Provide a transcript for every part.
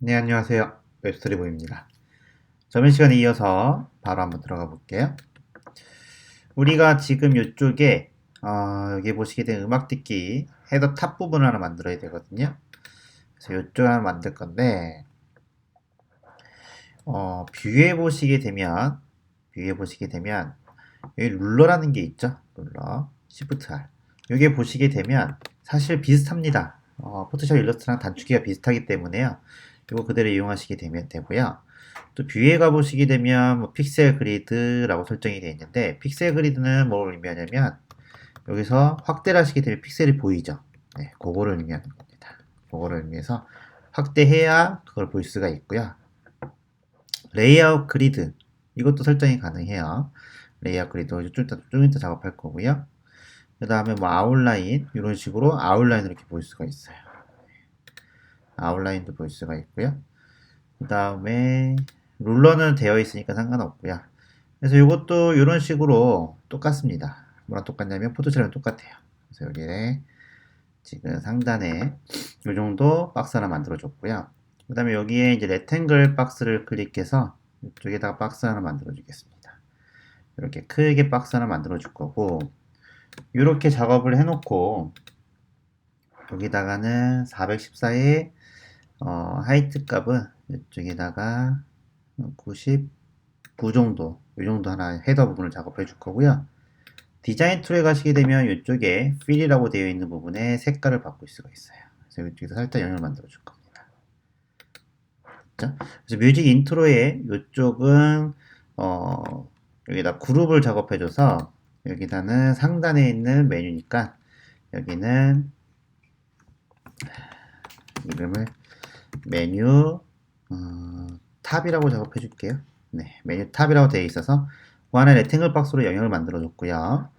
네, 안녕하세요. 웹스토리보입니다. 저번 시간에 이어서 바로 한번 들어가 볼게요. 우리가 지금 이쪽에 여기 보시게 된 음악 듣기 헤더 탑 부분을 하나 만들어야 되거든요. 그래서 이쪽 하나 만들 건데 뷰에 보시게 되면 여기 룰러라는 게 있죠. 룰러, Shift R. 여기 보시게 되면 사실 비슷합니다. 포토샵 일러스트랑 단축키가 비슷하기 때문에요. 이거 그대로 이용하시게 되면 되고요. 또 뷰에 가보시게 되면 뭐 픽셀 그리드라고 설정이 되어 있는데 픽셀 그리드는 뭘 의미하냐면 여기서 확대를 하시게 되면 픽셀이 보이죠. 네, 그거를 의미하는 겁니다. 그거를 의미해서 확대해야 그걸 볼 수가 있고요. 레이아웃 그리드 이것도 설정이 가능해요. 레이아웃 그리드 좀 이따 작업할 거고요. 그 다음에 뭐 아웃라인 이런 식으로 아웃라인을 이렇게 볼 수가 있어요. 아웃라인도 볼 수가 있고요. 그 다음에 룰러는 되어 있으니까 상관없고요. 그래서 이것도 이런 식으로 똑같습니다. 뭐랑 똑같냐면 포토샵이랑 똑같아요. 그래서 여기에 지금 상단에 이 정도 박스 하나 만들어 줬고요. 그 다음에 여기에 이제 레탱글 박스를 클릭해서 이쪽에다가 박스 하나 만들어 주겠습니다. 이렇게 크게 박스 하나 만들어 줄 거고 이렇게 작업을 해놓고 여기다가는 414의 하이트 값은 이쪽에다가 99 정도 이 정도 하나 헤더 부분을 작업해 줄 거고요. 디자인 툴에 가시게 되면 이쪽에 필이라고 되어 있는 부분에 색깔을 바꿀 수가 있어요. 그래서 이쪽에서 살짝 영역을 만들어 줄 겁니다. 그렇죠? 그래서 뮤직 인트로에 이쪽은 여기다 그룹을 작업해 줘서 여기다는 상단에 있는 메뉴니까 여기는 이름을 메뉴 탑이라고 작업해 줄게요. 네, 메뉴 탑이라고 되어 있어서 그 안에 레탱글 박스로 영역을 만들어 줬고요.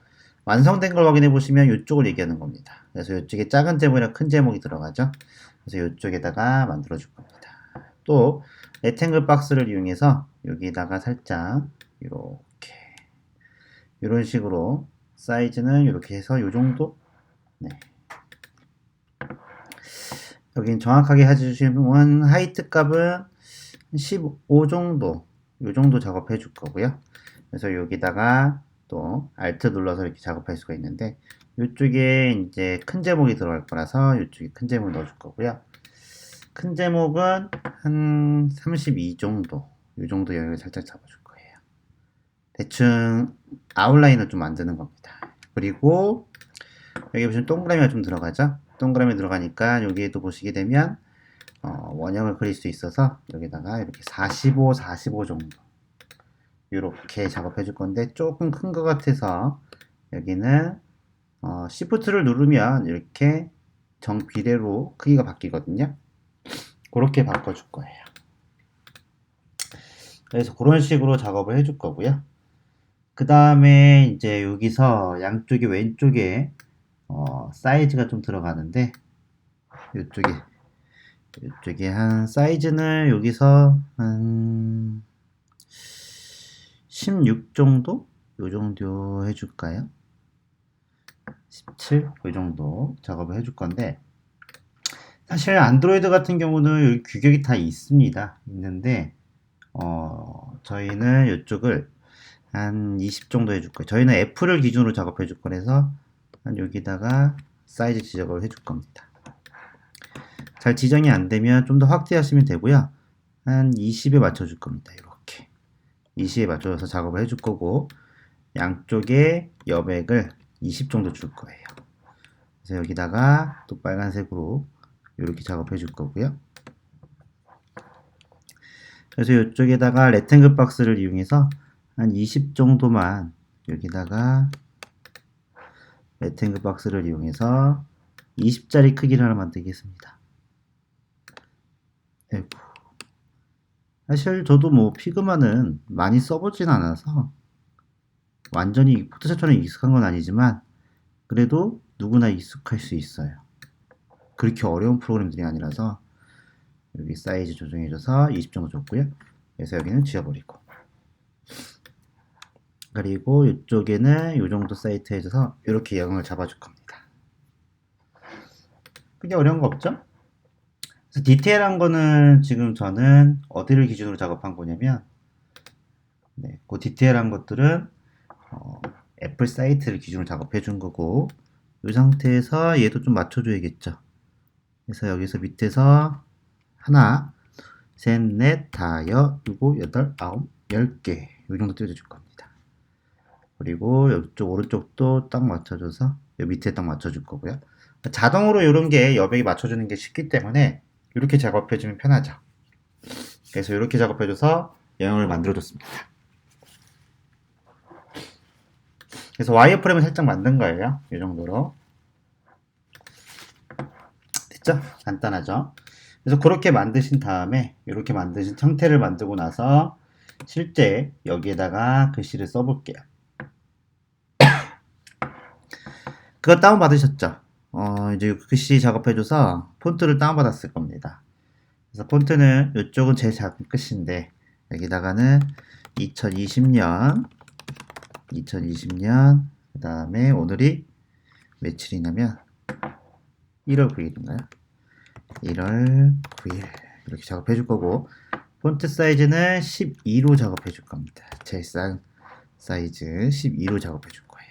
완성된 걸 확인해 보시면 이쪽을 얘기하는 겁니다. 그래서 이쪽에 작은 제목이랑 큰 제목이 들어가죠. 그래서 이쪽에다가 만들어 줄 겁니다. 또 레탱글 박스를 이용해서 여기다가 살짝 이렇게 이런 식으로 사이즈는 이렇게 해서 이 정도. 네. 여긴 정확하게 해주시면 하이트 값은 15 정도 이 정도 작업해 줄 거고요. 그래서 여기다가 또 Alt 눌러서 이렇게 작업할 수가 있는데 이쪽에 이제 큰 제목이 들어갈 거라서 이쪽에 큰 제목 넣어줄 거고요. 큰 제목은 한 32 정도 이 정도 영역을 살짝 잡아줄 거예요. 대충 아웃라인을 좀 만드는 겁니다. 그리고 여기 보시면 동그라미가 좀 들어가죠. 동그라미 들어가니까 여기에도 보시게 되면 원형을 그릴 수 있어서 여기다가 이렇게 45, 45 정도 이렇게 작업해 줄 건데 조금 큰 것 같아서 여기는 Shift를 누르면 이렇게 정비례로 크기가 바뀌거든요. 그렇게 바꿔줄 거예요. 그래서 그런 식으로 작업을 해줄 거고요. 그 다음에 이제 여기서 양쪽에 왼쪽에 사이즈가 좀 들어가는데 이쪽에 한 사이즈는 여기서 한 16 정도? 요 정도 해줄까요? 17? 이 정도 작업을 해줄 건데 사실 안드로이드 같은 경우는 여기 규격이 다 있는데 저희는 이쪽을 한 20 정도 해줄 거예요. 저희는 애플을 기준으로 작업해 줄 거라서 한 여기다가 사이즈 지적을 해줄 겁니다. 잘 지정이 안 되면 좀 더 확대하시면 되고요. 한 20에 맞춰 줄 겁니다. 이렇게 20에 맞춰서 작업을 해줄 거고 양쪽에 여백을 20 정도 줄 거예요. 그래서 여기다가 또 빨간색으로 이렇게 작업해 줄 거고요. 그래서 이쪽에다가 레탱글 박스를 이용해서 한 20 정도만 여기다가 레탱글 박스를 이용해서 20짜리 크기를 하나 만들겠습니다. 아이고. 사실 저도 뭐 피그마는 많이 써보진 않아서 완전히 포토샵처럼 익숙한 건 아니지만 그래도 누구나 익숙할 수 있어요. 그렇게 어려운 프로그램들이 아니라서 여기 사이즈 조정해줘서 20 정도 줬고요. 그래서 여기는 지워버리고 그리고 이쪽에는 이 정도 사이트 해줘서 이렇게 영역을 잡아줄 겁니다. 그게 어려운 거 없죠? 그래서 디테일한 거는 지금 저는 어디를 기준으로 작업한 거냐면, 네, 그 디테일한 것들은 애플 사이트를 기준으로 작업해 준 거고, 이 상태에서 얘도 좀 맞춰줘야겠죠. 그래서 여기서 밑에서 하나, 셋, 넷, 다섯, 일곱, 여덟, 아홉, 10개 이 정도 띄워줄 겁니다. 그리고 이쪽 오른쪽도 딱 맞춰줘서 여기 밑에 딱 맞춰줄 거고요. 자동으로 이런 게 여백이 맞춰주는 게 쉽기 때문에 이렇게 작업해주면 편하죠. 그래서 이렇게 작업해줘서 영역을 만들어줬습니다. 그래서 와이어프레임을 살짝 만든 거예요. 이 정도로. 됐죠? 간단하죠? 그래서 그렇게 만드신 다음에 이렇게 만드신 형태를 만들고 나서 실제 여기에다가 글씨를 써볼게요. 그거 다운받으셨죠? 이제 글씨 작업해줘서 폰트를 다운받았을 겁니다. 그래서 폰트는 이쪽은 제일 작은 끝인데 여기다가는 2020년 그 다음에 오늘이 며칠이냐면 1월 9일인가요? 1월 9일 이렇게 작업해 줄 거고 폰트 사이즈는 12로 작업해 줄 겁니다. 제일 싼 사이즈 12로 작업해 줄 거예요.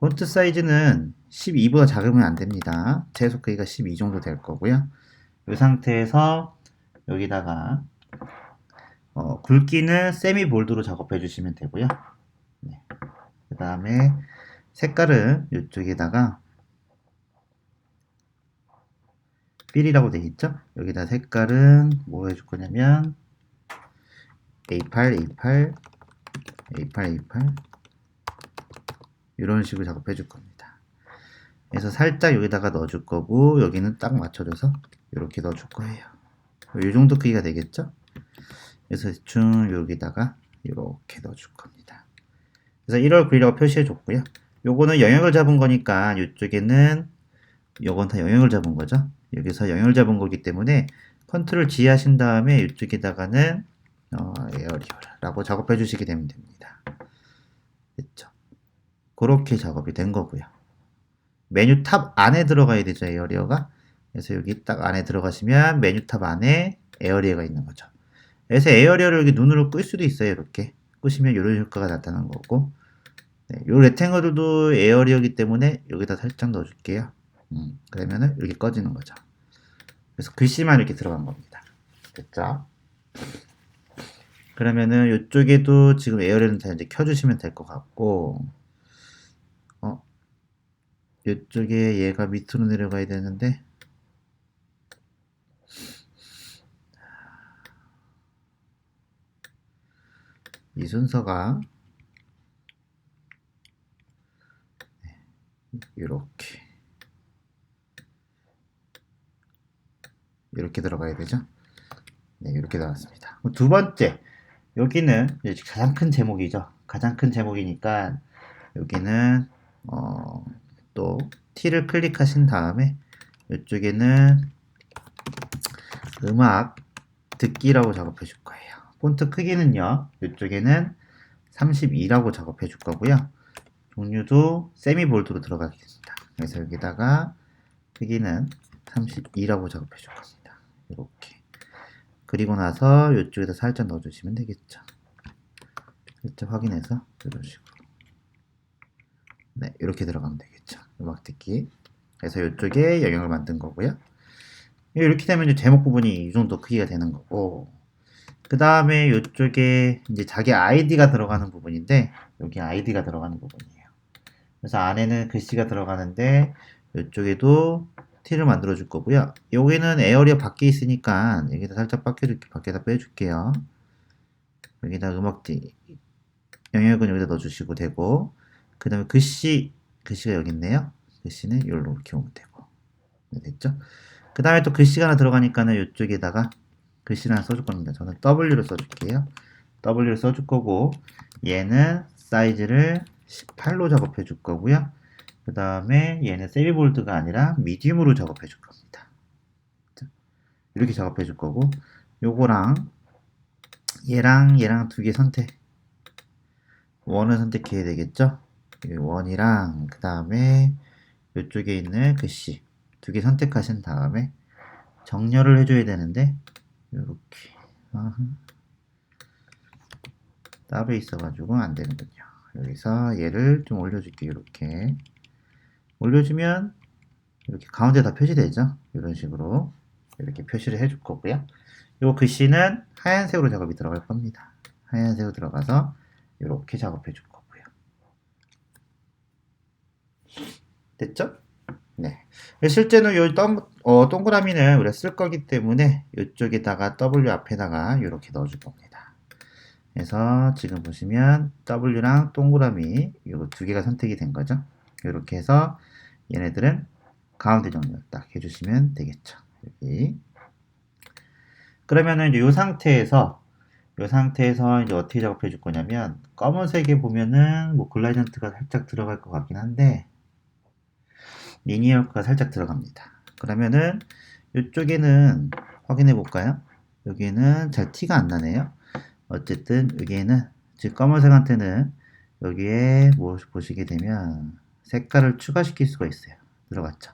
폰트 사이즈는 12보다 작으면 안 됩니다. 최소 크기가 12 정도 될 거고요. 이 상태에서 여기다가 굵기는 세미 볼드로 작업해 주시면 되고요. 네. 그 다음에 색깔은 이쪽에다가 필이라고 되어 있죠? 여기다 색깔은 뭐 해줄 거냐면 A8, A8, A8, A8 이런 식으로 작업해 줄 겁니다. 그래서 살짝 여기다가 넣어줄 거고 여기는 딱 맞춰줘서 이렇게 넣어줄 거예요. 이 정도 크기가 되겠죠? 그래서 대충 여기다가 이렇게 넣어줄 겁니다. 그래서 1월 9일이라고 표시해 줬고요. 요거는 영역을 잡은 거니까 이쪽에는 요건 다 영역을 잡은 거죠. 여기서 영역을 잡은 거기 때문에 컨트롤 G 하신 다음에 이쪽에다가는 에어리어라고 작업해 주시게 되면 됩니다. 됐죠? 그렇게 작업이 된 거고요. 메뉴 탑 안에 들어가야 되죠, 에어리어가. 그래서 여기 딱 안에 들어가시면 메뉴 탑 안에 에어리어가 있는 거죠. 그래서 에어리어를 여기 눈으로 끌 수도 있어요, 이렇게. 끄시면 이런 효과가 나타나는 거고. 네, 요 레탱글도 에어리어이기 때문에 여기다 살짝 넣어줄게요. 그러면은 이렇게 꺼지는 거죠. 그래서 글씨만 이렇게 들어간 겁니다. 됐죠? 그러면은 이쪽에도 지금 에어리어는 다 이제 켜주시면 될 것 같고, 이쪽에 얘가 밑으로 내려가야 되는데, 이 순서가 이렇게 들어가야 되죠. 네, 이렇게 나왔습니다. 두 번째, 여기는 이제 가장 큰 제목이죠. 가장 큰 제목이니까 여기는 또 T를 클릭하신 다음에 이쪽에는 음악 듣기라고 작업해 줄 거예요. 폰트 크기는요, 이쪽에는 32라고 작업해 줄 거고요. 종류도 세미 볼드로 들어가겠습니다. 그래서 여기다가 크기는 32라고 작업해 줄 겁니다. 이렇게. 그리고 나서 이쪽에다 살짝 넣어주시면 되겠죠. 살짝 확인해서 이런 식으로. 네, 이렇게 들어가면 되겠죠. 음악 듣기. 그래서 이쪽에 영역을 만든 거고요. 이렇게 되면 이제 제목 부분이 이 정도 크기가 되는 거고, 그 다음에 이쪽에 이제 자기 아이디가 들어가는 부분인데, 여기 아이디가 들어가는 부분이에요. 그래서 안에는 글씨가 들어가는데, 이쪽에도 T를 만들어 줄 거고요. 여기는 에어리어 밖에 있으니까, 여기다 살짝 밖에다 빼줄게요. 여기다 음악지, 영역은 여기다 넣어주시고 되고, 그 다음에 글씨가 여기 있네요. 글씨는 이렇게 오면 되고. 네, 됐죠? 그 다음에 또 글씨가 하나 들어가니까는 이쪽에다가 글씨를 하나 써줄 겁니다. 저는 W로 써줄게요. W를 써줄 거고, 얘는 사이즈를 18로 작업해 줄 거고요. 그 다음에 얘는 세미볼드가 아니라 미디움으로 작업해 줄 겁니다. 이렇게 작업해 줄 거고, 요거랑 얘랑 두 개 선택. 원을 선택해야 되겠죠? 원이랑 그 다음에 이쪽에 있는 글씨 두 개 선택하신 다음에 정렬을 해줘야 되는데 이렇게 따로 있어가지고 안 되는군요. 여기서 얘를 좀 올려줄게요. 이렇게 올려주면 이렇게 가운데 다 표시되죠. 이런 식으로 이렇게 표시를 해줄 거고요. 이 글씨는 하얀색으로 작업이 들어갈 겁니다. 하얀색으로 들어가서 이렇게 작업해 줄 거고요. 됐죠? 네. 실제는 이 동그라미는 우리가 쓸 거기 때문에 이쪽에다가 W 앞에다가 이렇게 넣어줄 겁니다. 그래서 지금 보시면 W랑 동그라미 이거 두 개가 선택이 된 거죠. 이렇게 해서 얘네들은 가운데 정렬 딱 해주시면 되겠죠. 여기. 그러면은 이제 이 상태에서 이제 어떻게 작업해 줄 거냐면 검은색에 보면은 뭐 글라디언트가 살짝 들어갈 것 같긴 한데 리니어가 살짝 들어갑니다. 그러면은 이쪽에는 확인해 볼까요? 여기에는 잘 티가 안 나네요. 어쨌든 여기에는 지금 검은색한테는 여기에 뭐 보시게 되면 색깔을 추가시킬 수가 있어요. 들어갔죠.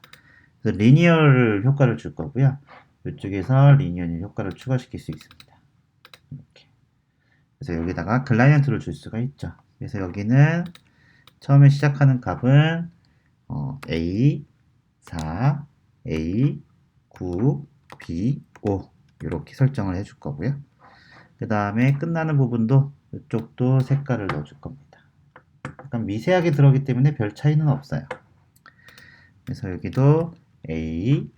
그래서 리니어를 효과를 줄 거고요. 이쪽에서 리니어 효과를 추가시킬 수 있습니다. 이렇게. 그래서 여기다가 글라디언트를 줄 수가 있죠. 그래서 여기는 처음에 시작하는 값은 A, 4, A, 9, B, 5 이렇게 설정을 해줄 거고요. 그 다음에 끝나는 부분도 이쪽도 색깔을 넣어줄 겁니다. 약간 미세하게 들어오기 때문에 별 차이는 없어요. 그래서 여기도 A,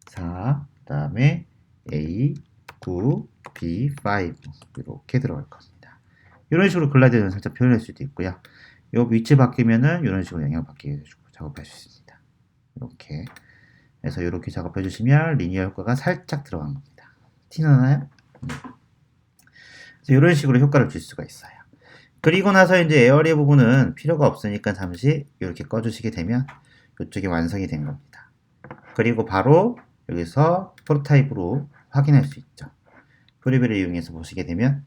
4, 그 다음에 A, 9, B, 5 이렇게 들어갈 겁니다. 이런 식으로 글라디언을 살짝 표현할 수도 있고요. 이 위치 바뀌면은 이런 식으로 영향을 받게 해주고 작업할 수 있습니다. 이렇게 해서 이렇게 작업해 주시면 리니어 효과가 살짝 들어간 겁니다. 티 나나요? 그래서 이런 식으로 효과를 줄 수가 있어요. 그리고 나서 이제 에어리어 부분은 필요가 없으니까 잠시 이렇게 꺼주시게 되면 이쪽이 완성이 된 겁니다. 그리고 바로 여기서 프로타입으로 확인할 수 있죠. 프리뷰를 이용해서 보시게 되면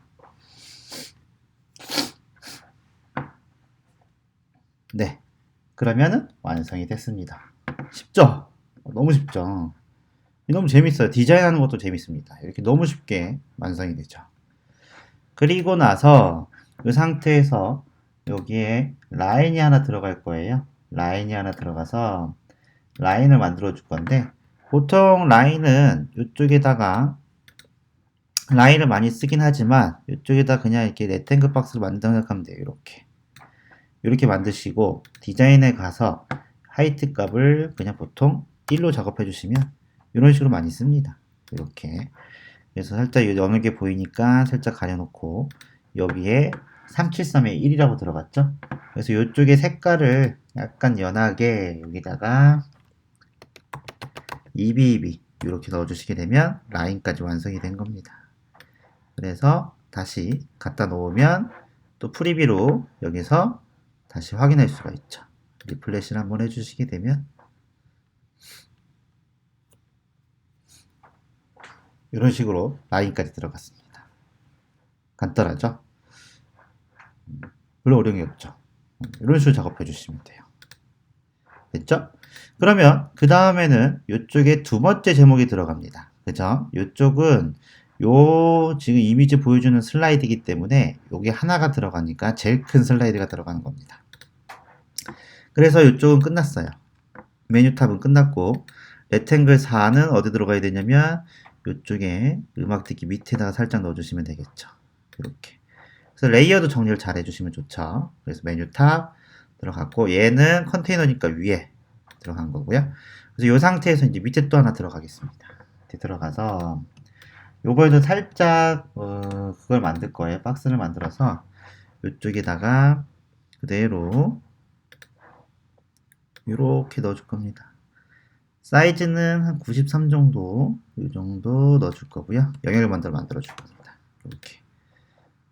네, 그러면은 완성이 됐습니다. 쉽죠? 너무 쉽죠? 너무 재밌어요. 디자인하는 것도 재밌습니다. 이렇게 너무 쉽게 완성이 되죠. 그리고 나서 이 상태에서 여기에 라인이 하나 들어갈 거예요. 라인이 하나 들어가서 라인을 만들어 줄 건데 보통 라인은 이쪽에다가 라인을 많이 쓰긴 하지만 이쪽에다 그냥 이렇게 레탱글 박스를 만든다고 생각하면 돼요. 이렇게 만드시고 디자인에 가서 하이트 값을 그냥 보통 1로 작업해 주시면 이런 식으로 많이 씁니다. 이렇게. 그래서 살짝 연하게 보이니까 살짝 가려놓고 여기에 373에 1이라고 들어갔죠? 그래서 이쪽에 색깔을 약간 연하게 여기다가 2BB 이렇게 넣어주시게 되면 라인까지 완성이 된 겁니다. 그래서 다시 갖다 놓으면 또 프리뷰로 여기서 다시 확인할 수가 있죠. 리플래시를 한번 해주시게 되면 이런 식으로 라인까지 들어갔습니다. 간단하죠? 별로 어려운 게 없죠. 이런 식으로 작업해 주시면 돼요. 됐죠? 그러면 그 다음에는 이쪽에 두 번째 제목이 들어갑니다. 그죠? 이쪽은 요 지금 이미지 보여주는 슬라이드이기 때문에 여기 하나가 들어가니까 제일 큰 슬라이드가 들어가는 겁니다. 그래서 이쪽은 끝났어요. 메뉴 탑은 끝났고 레탱글 4는 어디 들어가야 되냐면 이쪽에 음악 듣기 밑에다가 살짝 넣어주시면 되겠죠. 이렇게. 그래서 레이어드 정리를 잘 해주시면 좋죠. 그래서 메뉴 탑 들어갔고 얘는 컨테이너니까 위에 들어간 거고요. 그래서 이 상태에서 이제 밑에 또 하나 들어가겠습니다. 밑에 들어가서 요거에도 살짝 그걸 만들 거예요. 박스를 만들어서 이쪽에다가 그대로 이렇게 넣어줄 겁니다. 사이즈는 한 93 정도, 이 정도 넣어줄 거고요. 영역을 만들어줄 겁니다. 이렇게.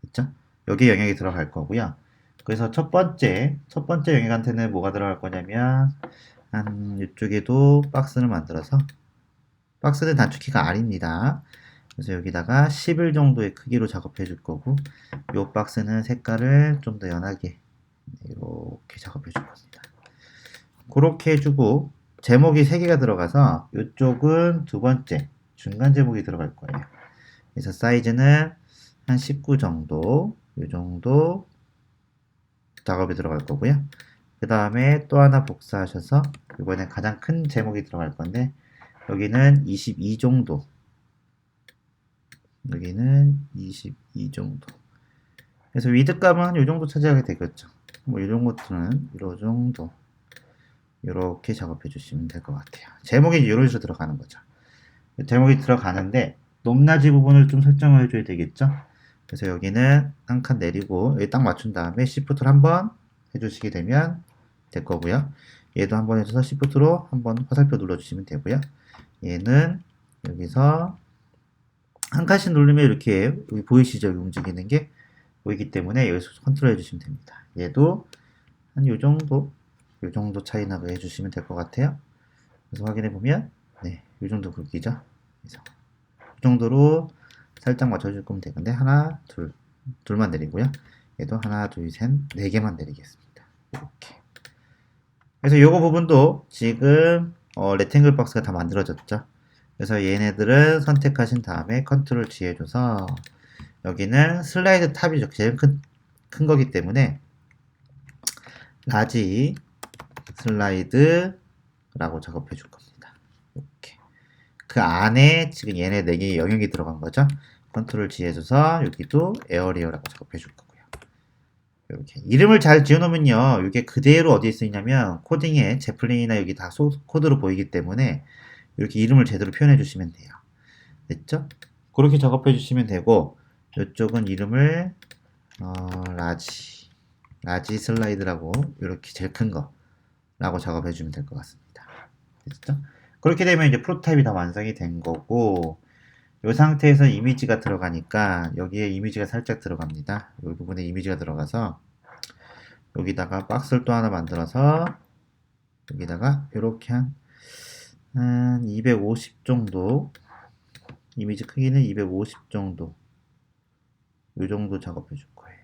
됐죠? 여기 영역이 들어갈 거고요. 그래서 첫 번째 영역한테는 뭐가 들어갈 거냐면, 한 이쪽에도 박스를 만들어서, 박스는 단축키가 R입니다. 그래서 여기다가 11 정도의 크기로 작업해 줄 거고, 이 박스는 색깔을 좀 더 연하게, 이렇게 작업해 줄 겁니다. 그렇게 해주고, 제목이 3개가 들어가서 이쪽은 두 번째 중간 제목이 들어갈 거예요. 그래서 사이즈는 한 19 정도, 이 정도 작업이 들어갈 거고요. 그 다음에 또 하나 복사하셔서 이번에 가장 큰 제목이 들어갈 건데 여기는 22 정도, 여기는 22 정도. 그래서 위드 값은 한 이 정도 차지하게 되겠죠. 뭐 이런 것들은 이 정도 이렇게 작업해 주시면 될 것 같아요. 제목이 이런 식으로 들어가는 거죠. 제목이 들어가는데 높낮이 부분을 좀 설정을 해줘야 되겠죠. 그래서 여기는 한 칸 내리고 여기 딱 맞춘 다음에 Shift를 한번 해주시게 되면 될 거고요. 얘도 한번 해줘서 Shift로 한번 화살표 눌러주시면 되고요. 얘는 여기서 한 칸씩 누르면 이렇게 여기 보이시죠? 여기 움직이는 게 보이기 때문에 여기서 컨트롤 해주시면 됩니다. 얘도 한 요 정도 차이 나게 해주시면 될 것 같아요. 그래서 확인해 보면 네, 요 정도 굵기죠. 그래서 이 정도로 살짝 맞춰줄 거면 되는데 하나, 둘만 내리고요. 얘도 하나, 둘, 셋, 4개만 내리겠습니다. 이렇게. 그래서 요거 부분도 지금 레탱글 박스가 다 만들어졌죠. 그래서 얘네들은 선택하신 다음에 컨트롤 G 해줘서 여기는 슬라이드 탑이죠. 제일 큰 거기 때문에 라지 슬라이드라고 작업해 줄 겁니다. 이렇게. 그 안에 지금 얘네 4개의 영역이 들어간 거죠. 컨트롤 G 해줘서 여기도 에어리어라고 작업해 줄 거고요. 이렇게 이름을 잘 지어놓으면요, 이게 그대로 어디에 쓰이냐면 코딩에 제플린이나 여기 다 소스 코드로 보이기 때문에 이렇게 이름을 제대로 표현해 주시면 돼요. 됐죠? 그렇게 작업해 주시면 되고 이쪽은 이름을 라지 슬라이드라고 이렇게 제일 큰 거라고 작업해 주면 될 것 같습니다. 됐죠? 그렇게 되면 이제 프로토타입이 다 완성이 된 거고 이 상태에서 이미지가 들어가니까 여기에 이미지가 살짝 들어갑니다. 이 부분에 이미지가 들어가서 여기다가 박스를 또 하나 만들어서 여기다가 이렇게 한 250 정도, 이미지 크기는 250 정도, 이 정도 작업해 줄 거예요.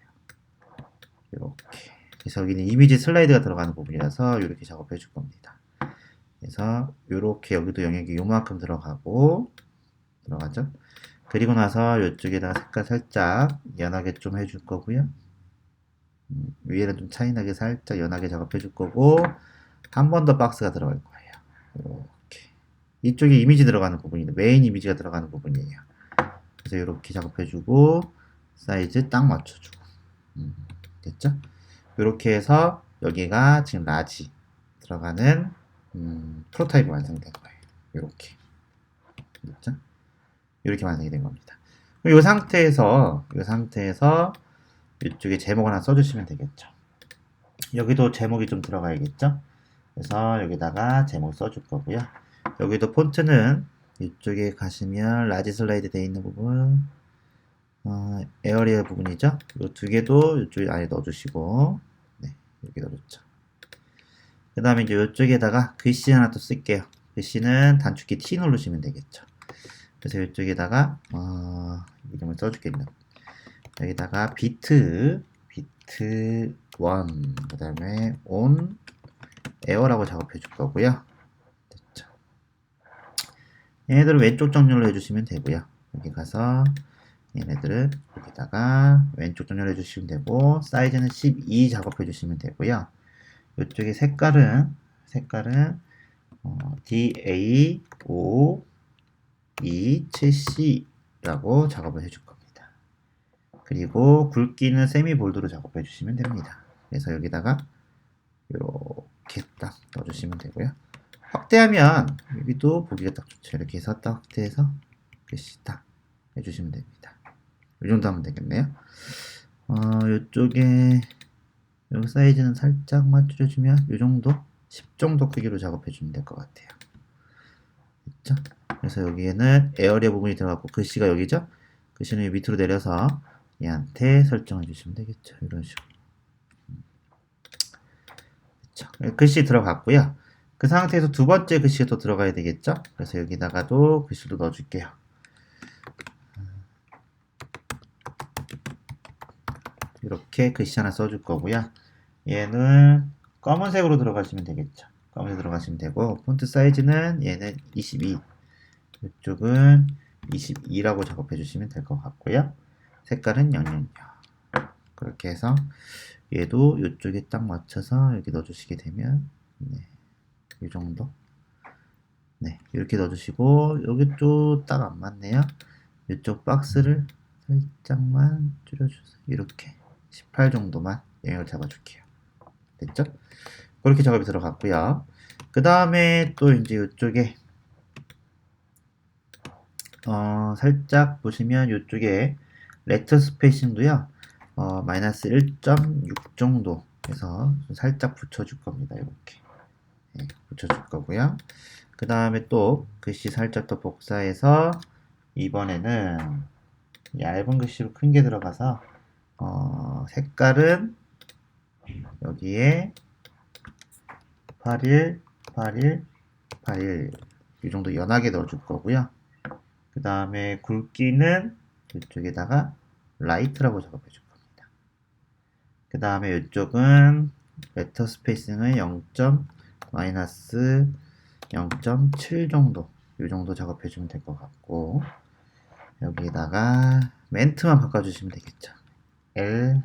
이렇게. 그래서 여기는 이미지 슬라이드가 들어가는 부분이라서 이렇게 작업해 줄 겁니다. 그래서 이렇게 여기도 영역이 요만큼 들어가죠. 그리고 나서 이쪽에다가 색깔 살짝 연하게 좀 해줄 거고요. 위에는 좀 차이나게 살짝 연하게 작업해 줄 거고 한 번 더 박스가 들어갈 거예요. 이렇게. 이쪽에 이미지 들어가는 부분인데 메인 이미지가 들어가는 부분이에요. 그래서 이렇게 작업해 주고 사이즈 딱 맞춰주고 됐죠? 이렇게 해서 여기가 지금 라지 들어가는 프로타입이 완성된 거예요. 이렇게. 됐죠? 이렇게 완성이 된 겁니다. 이 상태에서 이쪽에 제목 하나 써주시면 되겠죠. 여기도 제목이 좀 들어가야겠죠. 그래서 여기다가 제목 써줄 거고요. 여기도 폰트는 이쪽에 가시면 라지 슬라이드 되어 있는 부분, 에어리어 부분이죠. 이 두 개도 이쪽 안에 넣어주시고, 네, 여기 넣어줬죠. 그 다음에 이제 이쪽에다가 글씨 하나 또 쓸게요. 글씨는 단축키 T 누르시면 되겠죠. 그래서 이쪽에다가 이름을 써주겠네요. 여기다가 비트 1, 그 다음에 on 에어라고 작업해 줄 거고요. 됐죠. 얘네들은 왼쪽 정렬을 해주시면 되고요. 여기 가서 얘네들은 여기다가 왼쪽 정렬해 주시면 되고 사이즈는 12 작업해 주시면 되고요. 이쪽에 색깔은 DA527C라고 작업을 해줄 겁니다. 그리고 굵기는 세미 볼드로 작업해 주시면 됩니다. 그래서 여기다가 이렇게 딱 넣어주시면 되고요. 확대하면 여기도 보기가 딱 좋죠. 이렇게 해서 딱 확대해서 글씨 딱 해주시면 됩니다. 이 정도 하면 되겠네요. 이쪽에 여기 사이즈는 살짝만 줄여주면 이 정도 10 정도 크기로 작업해 주면 될 것 같아요. 됐죠? 그래서 여기에는 에어리어 부분이 들어가고 글씨가 여기죠? 글씨는 밑으로 내려서 얘한테 설정해 주시면 되겠죠. 이런 식으로. 그렇죠. 글씨 들어갔고요. 그 상태에서 두 번째 글씨가 또 들어가야 되겠죠. 그래서 여기다가도 글씨도 넣어줄게요. 이렇게 글씨 하나 써줄 거고요. 얘는 검은색으로 들어가시면 되겠죠. 가운데 들어가시면 되고, 폰트 사이즈는 얘는 22, 이쪽은 22라고 작업해 주시면 될 것 같고요. 색깔은 000. 그렇게 해서 얘도 이쪽에 딱 맞춰서 여기 넣어주시게 되면, 네, 이 정도. 네, 이렇게 넣어주시고, 여기 또 딱 안 맞네요. 이쪽 박스를 살짝만 줄여주세요. 이렇게 18 정도만 영역을 잡아줄게요. 됐죠? 그렇게 작업이 들어갔고요. 그 다음에 또 이제 이쪽에 살짝 보시면 이쪽에 레터 스페이싱도요. 마이너스 1.6 정도 해서 살짝 붙여줄 겁니다. 이렇게 네, 붙여줄 거고요. 그 다음에 또 글씨 살짝 더 복사해서 이번에는 얇은 글씨로 큰 게 들어가서 색깔은 여기에 81, 81, 81 이 정도 연하게 넣어줄 거고요. 그 다음에 굵기는 이쪽에다가 라이트라고 작업해 줄 겁니다. 그 다음에 이쪽은 레터 스페이싱은 0. 마이너스 0.7 정도 이 정도 작업해 주면 될 것 같고, 여기다가 멘트만 바꿔주시면 되겠죠. L.A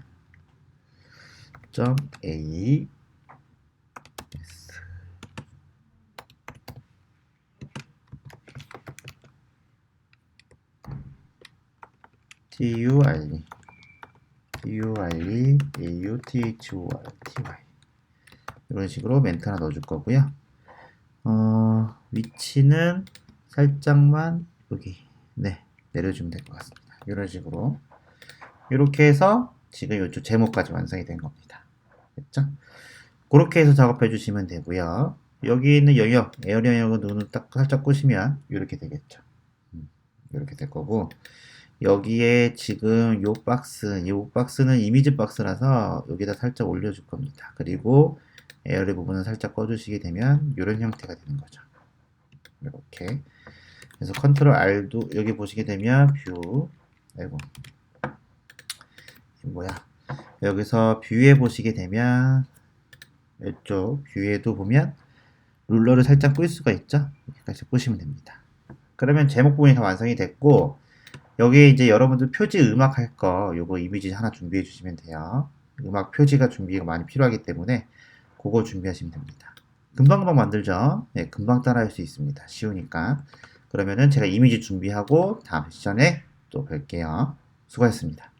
TURE AUTHORTY 이런 식으로 멘트 하나 넣어줄 거고요. 위치는 살짝만 여기 네 내려주면 될 것 같습니다. 이런 식으로 이렇게 해서 지금 이쪽 제목까지 완성이 된 겁니다. 됐죠? 그렇게 해서 작업해 주시면 되고요. 여기 있는 영역, 에어 영역은 눈을 딱 살짝 끄시면 이렇게 되겠죠. 이렇게 될 거고, 여기에 지금 요 박스는 이미지 박스라서 여기다 살짝 올려줄 겁니다. 그리고 에어리 부분은 살짝 꺼주시게 되면 이런 형태가 되는 거죠. 이렇게. 그래서 컨트롤 R도 여기 보시게 되면 뷰, 아이고, 뭐야. 여기서 뷰에 보시게 되면 이쪽 뷰에도 보면 룰러를 살짝 끌 수가 있죠. 여기까지 보시면 됩니다. 그러면 제목 부분이 다 완성이 됐고, 여기에 이제 여러분들 표지 음악 할 거 요거 이미지 하나 준비해 주시면 돼요. 음악 표지가 준비가 많이 필요하기 때문에 그거 준비하시면 됩니다. 금방금방 만들죠. 네, 금방 따라 할 수 있습니다. 쉬우니까. 그러면은 제가 이미지 준비하고 다음 시간에 또 뵐게요. 수고하셨습니다.